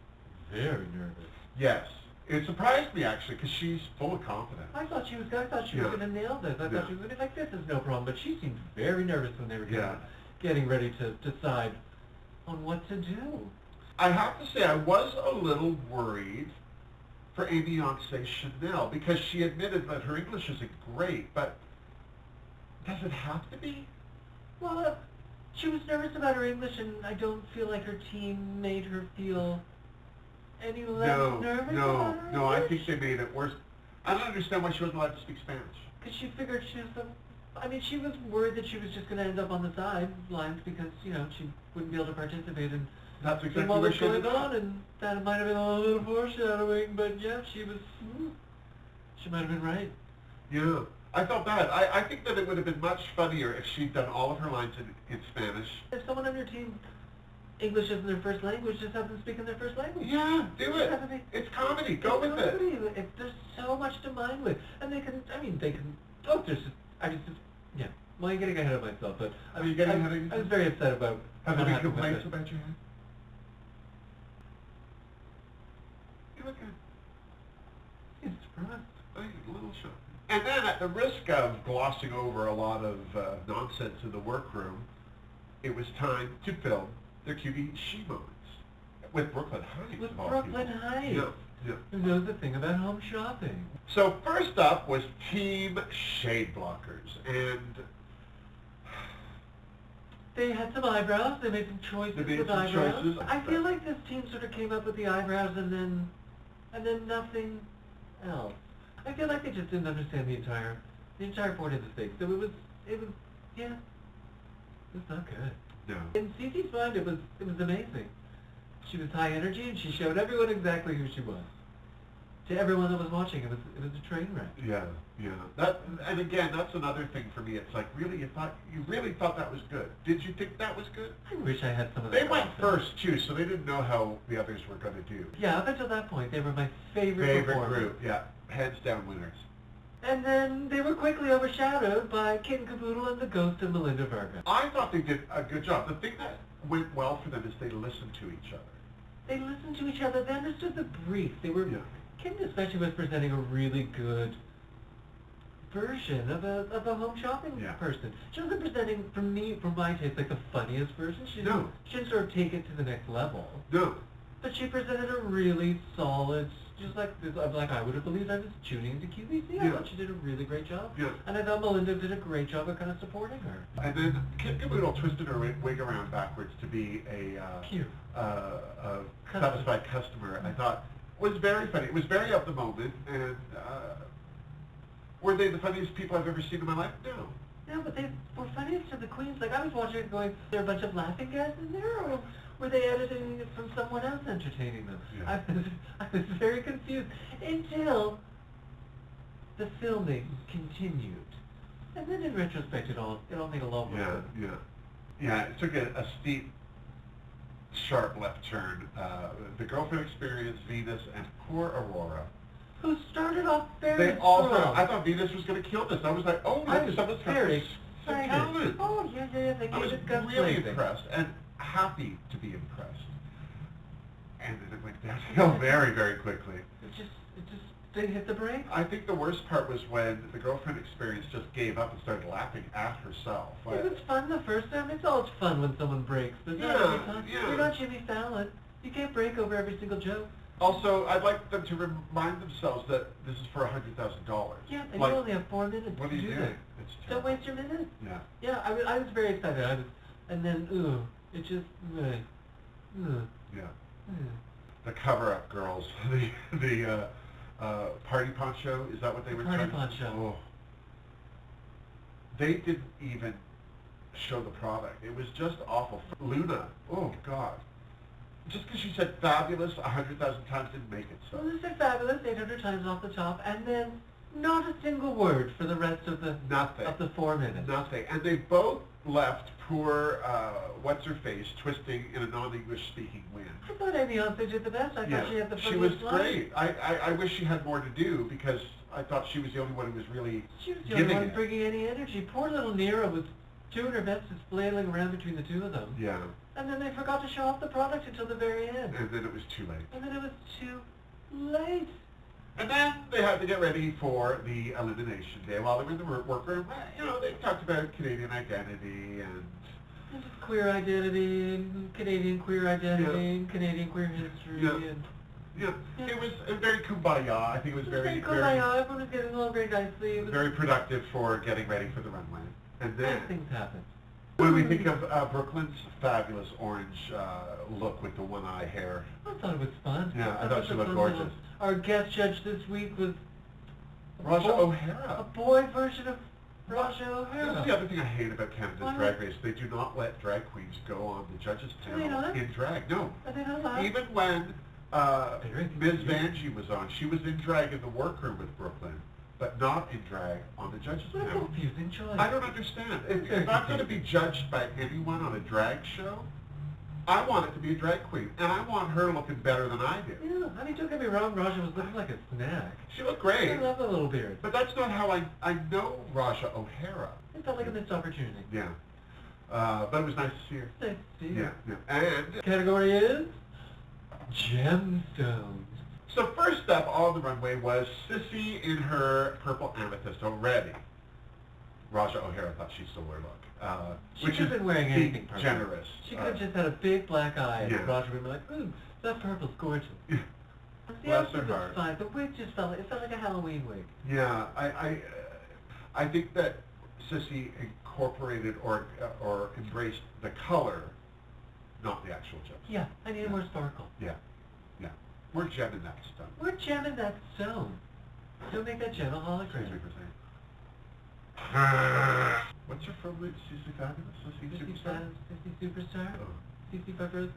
very nervous.
Yes. It surprised me, actually, because she's full of confidence.
I thought she was going to nail this. I thought she was going to be like, this is no problem. But she seemed very nervous when they were getting ready to decide on what to do.
I have to say, I was a little worried for Amy Chanel, because she admitted that her English isn't great, but does it have to be?
Well, she was nervous about her English, and I don't feel like her team made her feel any less nervous about her
No, I
English.
think they made it worse. I don't understand why she wasn't allowed to speak Spanish.
Because she figured she was she was worried that she was just going to end up on the sidelines because, she wouldn't be able to participate in
That's exactly
what
where
was
she ended
going
up.
on, and that might have been a little foreshadowing, but yeah, she might have been right.
Yeah. I felt bad. I think that it would have been much funnier if she'd done all of her lines in Spanish.
If someone on your team, English isn't their first language, just have them speak in their first language.
Yeah, do
Just
it.
have them
It's comedy. Go with it.
If there's so much to mind with, and they can, yeah. Well, I'm getting ahead of myself, but
Are you getting ahead of
I
yourself?
was very upset about
Have
not
there been
having
complaints
with it.
about your hair? You look good.
It's surprised.
A little shocked. And then, at the risk of glossing over a lot of nonsense in the workroom, it was time to film their cutie she moments with Brooklyn Heights.
With
of all
Brooklyn
people.
Heights.
Yeah.
Who knows the thing about home shopping?
So first up was Team Shade Blockers, and
They had some eyebrows. They made some choices
They made
with
some
eyebrows.
choices.
I feel like this team sort of came up with the eyebrows and then nothing else. I feel like they just didn't understand the entire point of the thing. So it was not good.
no.
In Cece's mind, it was amazing. She was high energy, and she showed everyone exactly who she was. To everyone that was watching, it was a train wreck.
Yeah. And again, that's another thing for me. It's like, really, you really thought that was good? Did you think that was good?
I wish I had some of that.
They went
confidence.
first too, so they didn't know how the others were going to do.
Yeah, up until that point, they were my favorite performers.
Group, yeah, hands down winners.
And then they were quickly overshadowed by Kid and Caboodle and the ghost of Melinda Varga.
I thought they did a good job. The thing that went well for them is they listened to each other.
They listened to each other. They understood the brief. They were.
Yeah.
Kid especially was presenting a really good version of a home shopping person. She wasn't presenting, from my taste, like the funniest version. She didn't sort of take it to the next level.
No.
But she presented a really solid, just like I would have believed I was tuning into QVC. I thought she did a really great job.
Yeah.
And I thought Melinda did a great job of kind of supporting her.
And then Kid Caboodle twisted her wig around backwards to be a
Cute.
satisfied customer. I thought was very funny. It was very of the moment, and were they the funniest people I've ever seen in my life? No.
No, but they were funniest to the queens. Like, I was watching it going, there are a bunch of laughing gas in there, or were they editing it from someone else entertaining them?
Yeah.
I was very confused until the filming continued. And then in retrospect, it all made a lot more sense.
Yeah, it took a steep, sharp left turn. The girlfriend experience, Venus, and poor Aurora.
Who started off very
They all
strong.
started, I thought Venus was going to kill this. I was like, oh,
I
look,
was
someone's got
very
some
excited.
talent.
Oh, yeah, they
I was
gave it guts
really
blazing.
impressed and happy to be impressed. And then it went downhill very, very quickly.
They hit the brakes.
I think the worst part was when the girlfriend experience just gave up and started laughing at herself.
It was fun the first time. It's always fun when someone breaks, but not every time.
Yeah.
You're not Jimmy Fallon. You can't break over every single joke.
Also, I'd like them to remind themselves that this is for $100,000.
Yeah, and
Like,
you only have 4 minutes
what
to
are you
do
doing?
that.
It's
Don't
terrible.
waste your minutes.
Yeah.
Yeah, I was very excited. And then, it just,
Yeah. The cover-up girls, the party poncho, is that what they were
Party
trying to
poncho.
Oh. They didn't even show the product. It was just awful. Luna, oh God. Just because she said fabulous 100,000 times didn't make it so.
Well, they said fabulous 800 times off the top, and then not a single word for the rest of the
Nothing.
of the 4 minutes.
Nothing. And they both left poor, what's-her-face twisting in a non-English speaking wind.
I thought Amy Hensler did the best. I thought she had the
she was
funniest line.
great. I wish she had more to do because I thought she was the only one who was really
She was the only
giving
one
it.
bringing any energy. Poor little Nero was doing her best, just flailing around between the two of them.
Yeah.
And then they forgot to show off the product until the very end.
And then it was too late.
And then it was too late.
And then they had to get ready for the elimination day. While they were in the workroom, they talked about Canadian identity and
just queer identity, and Canadian queer identity, and Canadian queer history, and...
Yeah, it was very kumbaya. I think it was very
kumbaya. Everyone was getting along very nicely. It was
very productive for getting ready for the runway. And then
nice things happened.
when we think of Brooklyn's fabulous orange look with the one-eye hair.
I thought it was fun.
Yeah, I thought she looked gorgeous.
Our guest judge this week was
Raja O'Hara.
A boy version of Raja O'Hara.
This is the other thing I hate about Canada's Drag Race. They do not let drag queens go on the judges' panel in drag. No.
Are they not allowed?
Even when Ms. Vanjie was on, she was in drag in the workroom with Brooklyn, but not in drag on the judges'
What a
panel.
confusing choice.
I don't understand. If I'm going to be judged by anyone on a drag show, I want it to be a drag queen, and I want her looking better than I do.
Yeah, I mean, don't get me wrong, Raja was looking like a snack.
She looked great.
I love the little beard.
But that's not how I know Raja O'Hara.
It felt like a missed opportunity.
Yeah. But it was nice to see her.
Nice to see her.
Yeah. And
category is Gemstone.
So first up on the runway was Sissy in her purple amethyst already. Raja O'Hara thought she stole her look.
She could have been wearing anything purple.
Generous.
She could have just had a big black eye and Raja would have been like, ooh, that purple's gorgeous.
Yeah.
The outfit was fine. The wig just felt like a Halloween wig.
Yeah, I think that Sissy incorporated or embraced the color, not the actual gems.
Yeah, I needed more sparkle.
Yeah. We're gemming that stone.
We're gemming that stone. Don't make that gem a hologram.
What's your favorite Sissy Fabulous? Sissy Superstar?
Sissy Superstar?
Oh.
Sissy Fabulous?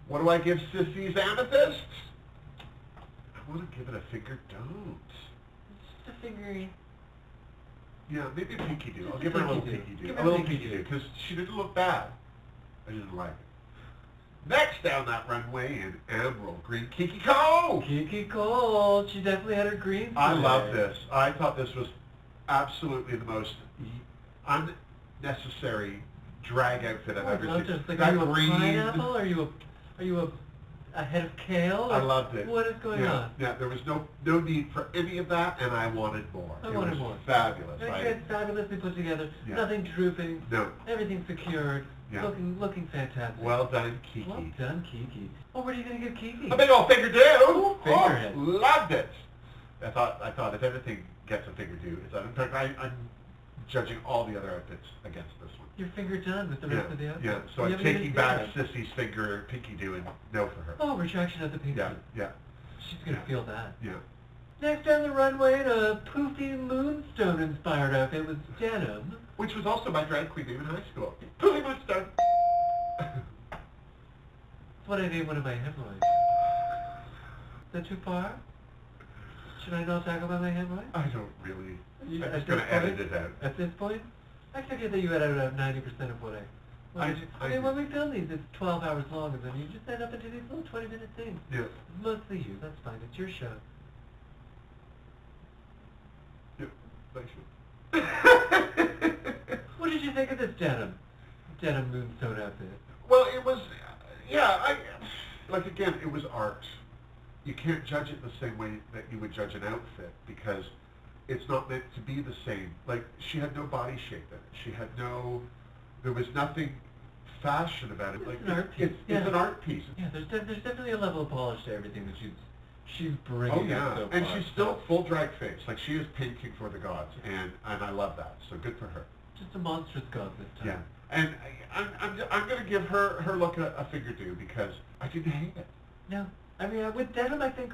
What do I give Sissy's amethyst? I want to give it a Fingerdoo.
Just a fingery.
Yeah, maybe a pinky do. I'll
Just
give
a
her a little
pinky
pinky
do.
do.
Give her
A little
a pinky
pinky do,
do.
because she didn't look bad. I didn't like it. Next down that runway in emerald green, Kiki Cole!
Kiki Cole. She definitely had her green
I
today.
love this. I thought this was absolutely the most unnecessary drag outfit I've ever seen.
Just like,
that
are you a
green,
pineapple? Are you a head of kale?
I loved it.
What is going on?
Yeah, there was no need for any of that, and I wanted more.
I wanted more.
Fabulous.
It's fabulously put together.
Yeah.
Nothing drooping.
No.
Everything secured.
Yeah.
Looking fantastic.
Well done, Kiki.
Well done, Kiki. Oh, what are you going to give Kiki?
A big old Fingerdoo.
Fingerhead.
Oh, loved it. I thought if everything gets a Fingerdoo, it's done. In fact, I'm judging all the other outfits against this one.
Your finger done with the rest of the outfit.
Yeah, so I'm taking back Sissy's Pinky do and no for her.
Oh, retraction of the pinky.
Yeah.
She's going to feel that.
Yeah.
Next down the runway, a poofy moonstone-inspired outfit was denim.
Which was also my drag queen name in high school. Poofy Moonstone.
That's what I named one of my hemorrhoids. Is that too far? Should I not talk about my hemorrhoids?
I don't really. I'm
At
just going
this
to edit
point?
it out.
At this point? I figured that you had out 90% of what I mean, when we film these, it's 12 hours long, and then you just end up into these little 20-minute things.
Yeah.
It's mostly you. That's fine. It's your show.
Yeah. Thank you.
What did you think of this denim moonstone outfit?
Well, it was, again, it was art. You can't judge it the same way that you would judge an outfit because it's not meant to be the same. Like, she had no body shape in it. There was nothing fashion about it.
It's an art piece.
It's an art piece.
Yeah, there's definitely a level of polish to everything that she's bringing out so far.
And she's still full drag face. Like, she is painting for the gods, and I love that. So good for her.
Just a monstrous god this time.
Yeah. And I'm going to give her look a Fingerdoo because I didn't hate it.
No. I mean, with denim, I think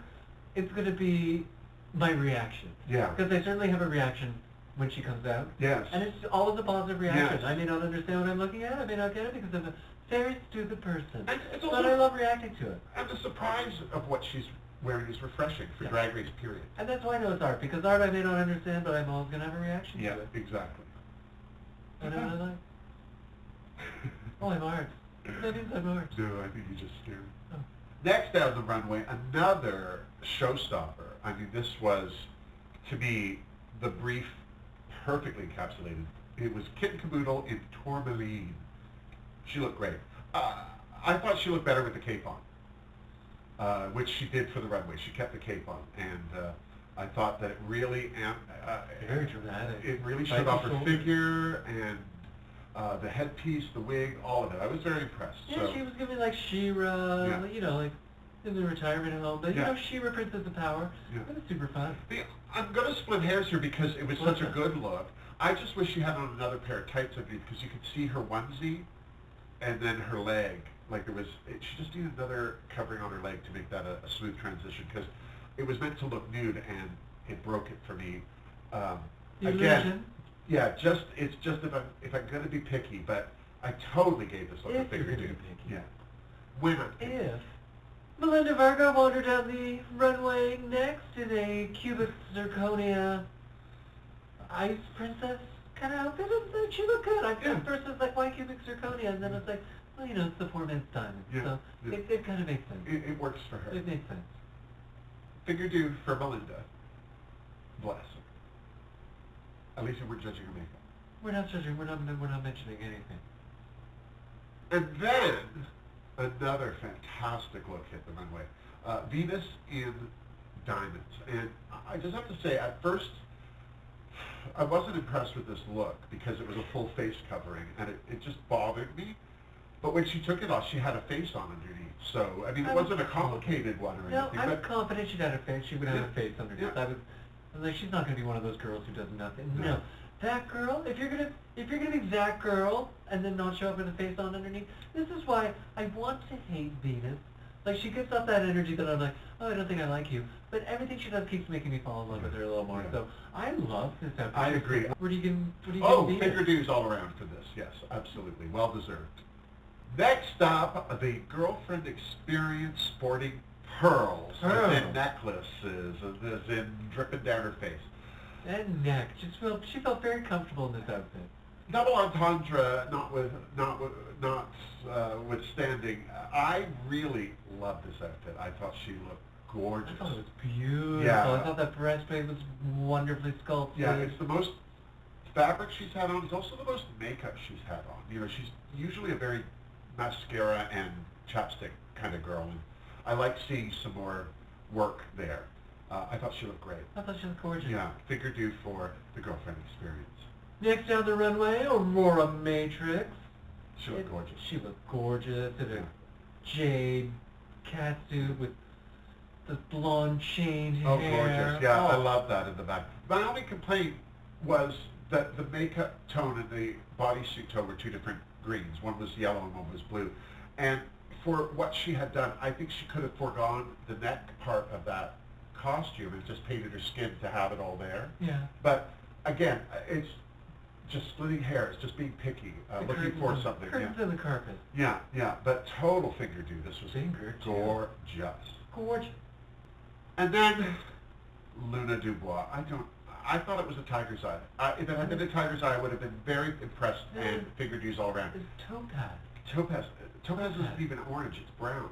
it's going to be my reaction.
Yeah.
Because I certainly have a reaction when she comes out.
Yes.
And it's always a positive reaction.
Yes.
I may not understand what I'm looking at. I may not get it because I'm a very stupid person.
And it's
but I love reacting to it.
And the surprise of what she's wearing is refreshing for Drag Race, period.
And that's why I know it's art. Because art I may not understand, but I'm always going to have a reaction to it.
Yeah, exactly.
You know what I like? Oh, I'm art. That means I'm art.
No, I think you just scared me.
Oh.
Next down the runway, another showstopper. I mean, this was, to me, the brief perfectly encapsulated. It was Kit Caboodle in tourmaline. She looked great. I thought she looked better with the cape on, which she did for the runway. She kept the cape on, and I thought that it really
very dramatic.
It really showed off her figure and the headpiece, the wig, all of it. I was very impressed.
Yeah,
so.
she was giving like She-Ra,
Yeah.
you know, like in the retirement home. But you
Yeah.
know, She-Ra, Princess of Power.
Yeah.
It was super fun.
I'm going to split hairs here because it was such a good look. I just wish she had on another pair of tights underneath because you could see her onesie and then her leg. Like there was, she just needed another covering on her leg to make that a smooth transition because it was meant to look nude and it broke it for me. Again, yeah, it's just if I'm going to be picky, but I totally gave this look a Fingerdoo. Yeah. When I'm picky.
If Melinda Vargo wandered down the runway next in a cubic zirconia ice princess kind of outfit, and she looked good. At first I was like, why cubic zirconia? And then I was like, well, you know, it's the poor man's diamond.
Yeah,
So
yeah.
It kind of makes sense.
It works for her.
It makes sense.
Fingerdoo for Melinda. Bless her. At least we're judging her makeup.
We're not judging. We're not mentioning anything.
And then another fantastic look hit the runway. Venus in diamonds. And I just have to say, at first, I wasn't impressed with this look because it was a full face covering, and it just bothered me. But when she took it off, she had a face on underneath. So, I mean, it wasn't a complicated one or anything.
No, I was confident she'd have a face. She would have a face underneath.
Yeah.
I was like, she's not going to be one of those girls who does nothing. No. That girl, if you're gonna be that girl and then not show up with a face on underneath, this is why I want to hate Venus. Like, she gives off that energy that I'm like, oh, I don't think I like you. But everything she does keeps making me fall in love with her a little more.
Yeah.
So I love this episode.
I agree.
What are you giving Venus?
Fingerdoo's all around for this. Yes, absolutely. Well deserved. Next up, the girlfriend experience sporting pearls in necklaces as in dripping down her face.
And neck. She felt very comfortable in this outfit.
Double entendre notwithstanding, I really loved this outfit. I thought she looked gorgeous.
I thought it was beautiful.
Yeah.
I thought that breastplate was wonderfully sculpted.
Yeah, it's the most fabric she's had on. It's also the most makeup she's had on. You know, she's usually a very mascara and chapstick kind of girl, and I like seeing some more work there. I thought she looked great.
I thought she looked gorgeous.
Yeah, Fingerdoo for the girlfriend experience.
Next down the runway, Aurora Matrix.
She looked gorgeous.
She looked gorgeous in a jade catsuit with the blonde chain hair.
Oh, gorgeous. Yeah, I love that in the back. My only complaint was that the makeup tone and the bodysuit tone were two different greens. One was yellow and one was blue. And for what she had done, I think she could have foregone the neck part of that costume and just painted her skin to have it all there.
Yeah.
But again, it's just splitting hair. It's just being picky, looking for something.
Curtains in the carpet.
Yeah, yeah. But total Fingerdoo. This was
Fingerdoo.
gorgeous. And then Luna Dubois. I thought it was a tiger's eye. If it had been a tiger's eye, I would have been very impressed. And Fingerdoo's all around.
It's
Topaz isn't even orange. It's brown.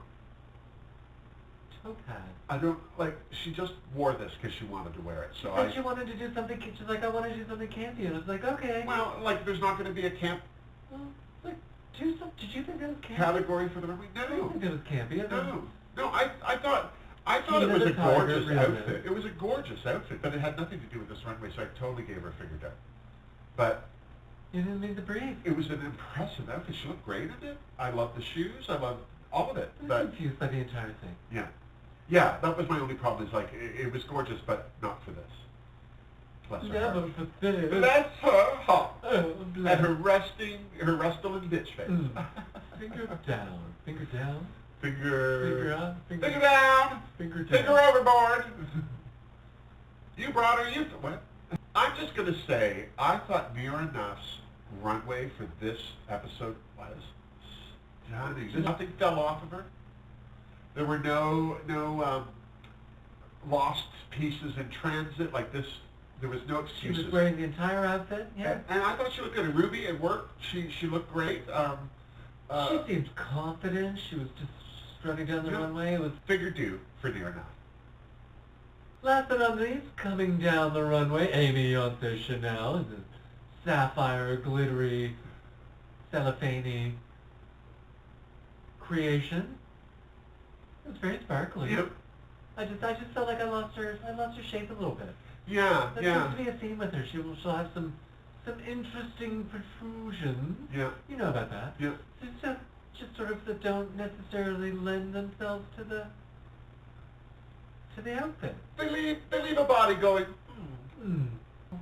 Topaz.
I don't like. She just wore this because she wanted to wear it. So
she wanted to do something. She's like, I want to do something campy, and I was like, okay.
Well, like, there's not going to be a camp.
Well, like, do some. Did you think that was campy?
Category for the runway?
I didn't think it was campy.
No. I thought it was a gorgeous outfit. It was a gorgeous outfit, but it had nothing to do with this runway. So I totally gave her a Fingerdoo. But
you didn't mean the brief.
It was an impressive outfit. She looked great in it. I loved the shoes. I loved all of it.
I was confused by the entire thing.
Yeah. Yeah, that was my only problem. Is like it was gorgeous, but not for this. Bless her heart.
For this.
Bless her heart.
Oh, bless.
And her rustling bitch face.
Finger down. Finger down.
Finger
up.
Finger down.
Finger down.
Finger overboard. You brought her. What? I'm just gonna say I thought Mira Nuff's runway for this episode was stunning. Nothing fell off of her. There were no lost pieces in transit. Like this There was no
She
excuses.
was wearing the entire outfit, yeah.
And I thought she looked good. And Ruby, it worked. She looked great.
She seemed confident. She was just strutting down the runway. It was
Fingerdoo for near enough.
last but not least, coming down the runway, Amy Yonce Chanel, in the sapphire, glittery, cellophane creation. It was very sparkly.
Yep.
I just felt like I lost her shape a little bit.
Yeah,
There
yeah.
seems to be a theme with her. She'll have some interesting protrusions.
Yeah.
You know about that.
Yeah.
It's just sort of that don't necessarily lend themselves to the outfit.
They leave a body going.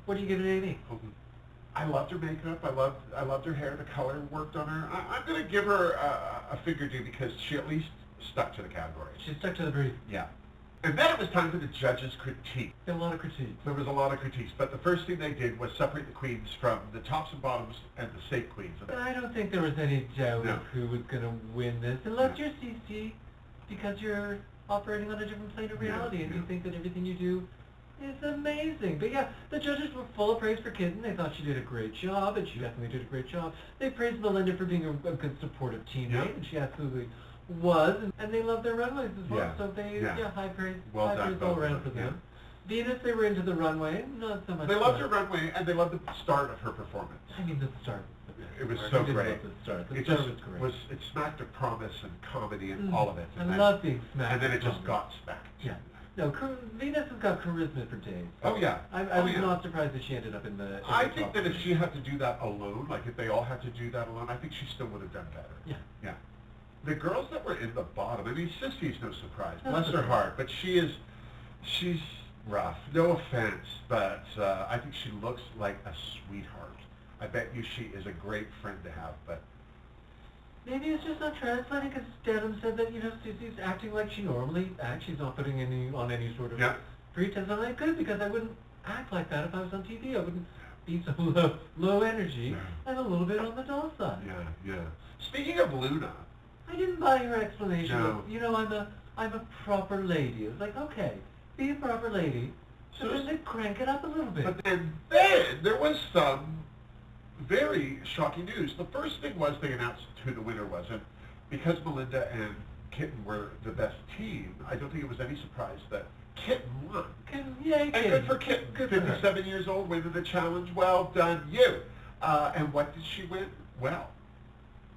What are you giving Amy?
I loved her makeup. I loved her hair. The color worked on her. I'm gonna give her a Fingerdoo because she at least stuck to the category.
She stuck to the brief.
Yeah. And then it was time for the judges' critique.
There were a lot of critiques.
There was a lot of critiques, but the first thing they did was separate the queens from the tops and bottoms and the safe queens.
But I don't think there was any doubt
No.
of who was going to win this, unless you're CC, because you're operating on a different plane of reality, and you think that everything you do is amazing. But yeah, the judges were full of praise for Kitten. They thought she did a great job, and she definitely did a great job. They praised Melinda for being a good supportive teammate, and she absolutely was, and they loved their runways as well.
Yeah.
So they, high praise,
Well
high
done,
praise all
both of
around for
them,
them. Venus, they were into the runway, not so much.
They loved her runway, and they loved the start of her performance.
I mean, the start.
It was so
I did
great.
love the start. The
It
start
just
was great.
it smacked of promise and comedy and all of it.
I love being smacked.
And then it
with
just
comedy.
got smacked.
Yeah. No, Venus has got charisma for days.
Oh yeah.
I was not surprised that she ended up in the.
I think that if she had to do that alone, like if they all had to do that alone, I think she still would have done better.
Yeah.
Yeah. The girls that were in the bottom, I mean, Sissy's no surprise.
No
Bless her
surprise.
heart, but she's rough. No offense, but I think she looks like a sweetheart. I bet you she is a great friend to have, but
Maybe it's just not translating because Dedham said that, Susie's acting like she normally acts. She's not putting on any sort of pretense. I'm like, good, because I wouldn't act like that if I was on TV. I wouldn't be so low energy and a little bit on the dull side.
Yeah. Speaking of Luna.
I didn't buy her explanation.
No.
Of, I'm a proper lady. It was like, okay, be a proper lady. So then they crank it up a little bit.
But then there was some very shocking news. The first thing was they announced who the winner was, and because Melinda and Kitten were the best team, I don't think it was any surprise that Kitten won.
Yay,
And good for Kitten.
Good for
57 years old, winning the challenge. Well done, you. And what did she win? Well,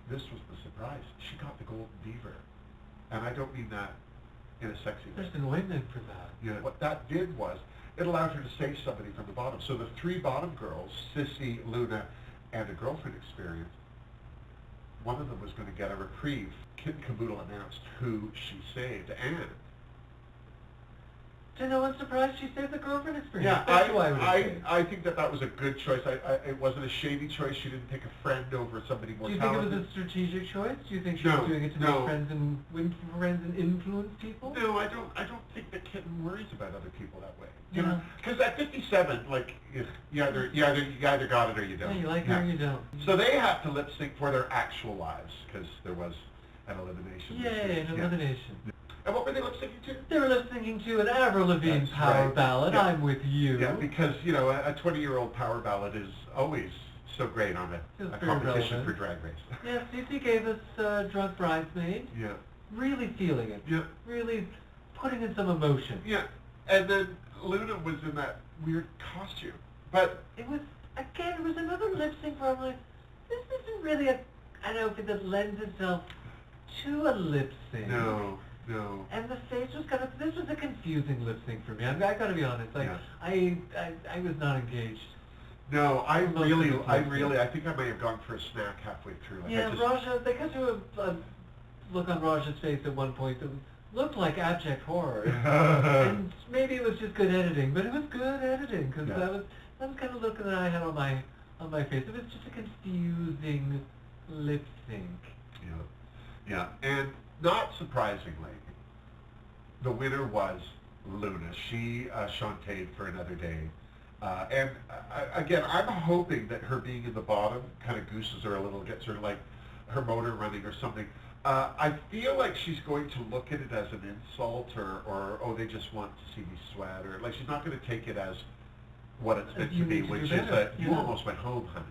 this was the surprise. She got the Golden Beaver. And I don't mean that in a sexy way.
There's an ointment for that.
Yeah. What that did was, it allowed her to save somebody from the bottom. So the three bottom girls, Sissy, Luna, and a girlfriend experience, one of them was going to get a reprieve. Kitten Caboodle announced who she saved, and
To no one's surprise, she saved the girlfriend experience.
yeah,
That's who I would have saved.
I think that was a good choice. It wasn't a shady choice. She didn't pick a friend over somebody more
Do you think it
talented.
was a strategic choice? Do you think she
No,
was doing it to
no.
make friends and win friends and influence people?
No, I don't think that Kitten worries about other people that way.
Yeah.
Because at 57, like you either got it or you don't.
Yeah, you like her or you don't.
So they have to lip sync for their actual lives because there was an elimination.
Yay, an elimination.
And what were they lip syncing to?
They were listening to an Avril Lavigne
That's
power
right.
ballad,
Yeah.
I'm With You.
Yeah, because a 20-year-old power ballad is always so great on
Feels
a
very
competition
relevant.
for Drag Race.
Yeah, Cece gave us Drunk Bridesmaid.
Yeah.
Really feeling it.
Yeah.
Really putting in some emotion.
Yeah. And then Luna was in that weird costume. But
It was another lip sync where I'm like, this isn't really an outfit that lends itself to a lip sync.
no.
And the face was this was a confusing lip sync for me. I gotta be honest. Like,
Yeah.
I was not engaged.
No, I
Most of
I think I may have gone for a snack halfway through. Like
Yeah,
I just,
Raja, they got to a look on Raja's face at one point that looked like abject horror. And maybe it was just good editing, but it was good editing, because
Yeah.
that was kind of look that I had on my face. It was just a confusing lip sync.
Yeah. And not surprisingly, the winner was Luna. She shantaed for another day. And again, I'm hoping that her being in the bottom kind of gooses her a little, gets her like her motor running or something. I feel like she's going to look at it as an insult or oh, they just want to see me sweat, or like she's not going to take it as what it's meant to
You
be,
need to do
which is
better,
that
you
you
know.
almost went home, honey.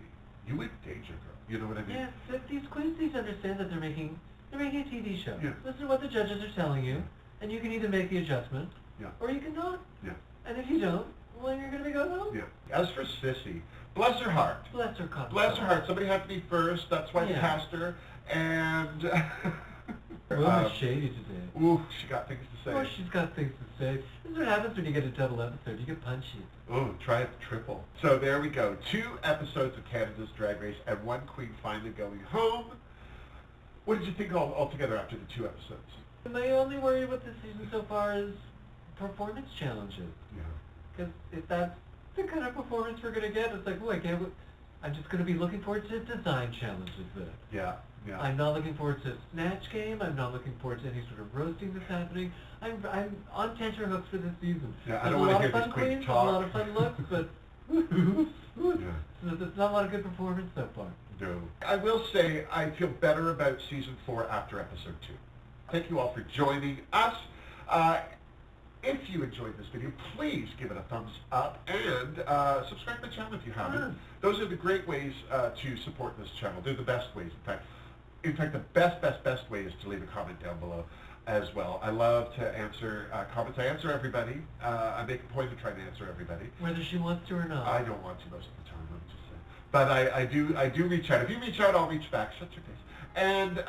You went danger, girl. You know what I mean?
Yes, but these queens need to understand that they're making a TV show.
Yeah.
Listen to what the judges are telling you, and you can either make the adjustment,
Yeah.
or you can not.
Yeah.
And if you don't, well, you're going to be going home.
Yeah. As for Sissy, bless her heart.
Bless her cotton.
Bless her heart. Somebody had to be first. That's why they
Yeah.
cast her. And
Wilma's shady today.
ooh, she got things to say.
Well, she's got things to say. This is what happens when you get a double episode. You get punchy.
Oh, try it triple. So there we go. 2 episodes of Canada's Drag Race and 1 queen finally going home. What did you think altogether after the 2 episodes?
My only worry with this season so far is performance challenges.
Yeah.
Because if that's the kind of performance we're going to get, it's like, oh, I'm just going to be looking forward to design challenges then.
Yeah. Yeah.
I'm not looking forward to Snatch Game. I'm not looking forward to any sort of roasting that's happening. I'm on tenterhooks for this season.
Yeah, I
There's
don't
a
want
lot
to
of
hear
fun
this queen
queens,
talk.
there's a lot of fun looks, but
Yeah.
there's not a lot of good performance so far.
No. I will say I feel better about season 4 after episode 2. Thank you all for joining us. If you enjoyed this video, please give it a thumbs up and subscribe to the channel if you haven't. Those are the great ways to support this channel. They're the best ways, in fact, the best way is to leave a comment down below as well. I love to answer comments. I answer everybody. I make a point of trying to answer everybody.
Whether she wants to or not.
I don't want to most of the time, let me just say. But I do reach out. If you reach out, I'll reach back. Shut your face. And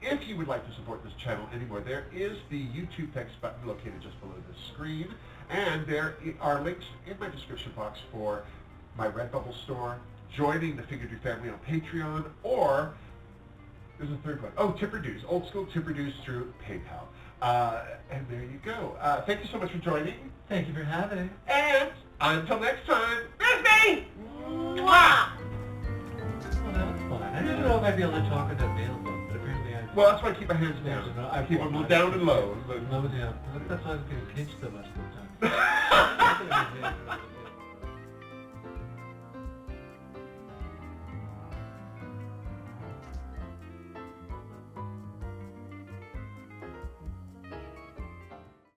if you would like to support this channel anymore, there is the YouTube thanks button located just below the screen. And there are links in my description box for my Redbubble store, joining the Fingerdoo family on Patreon, or there's a third one. Oh, tipper dues. Old school tipper dues through PayPal. And there you go. Thank you so much for joining.
Thank you for having.
And until next time, that's me! Mwah!
Well, that was fun. I didn't know if I'd be able to talk with that veil though, but apparently I...
Well, that's why I keep my hands down. I keep them down and low.
Low down. That's why I was getting pinched so much this time.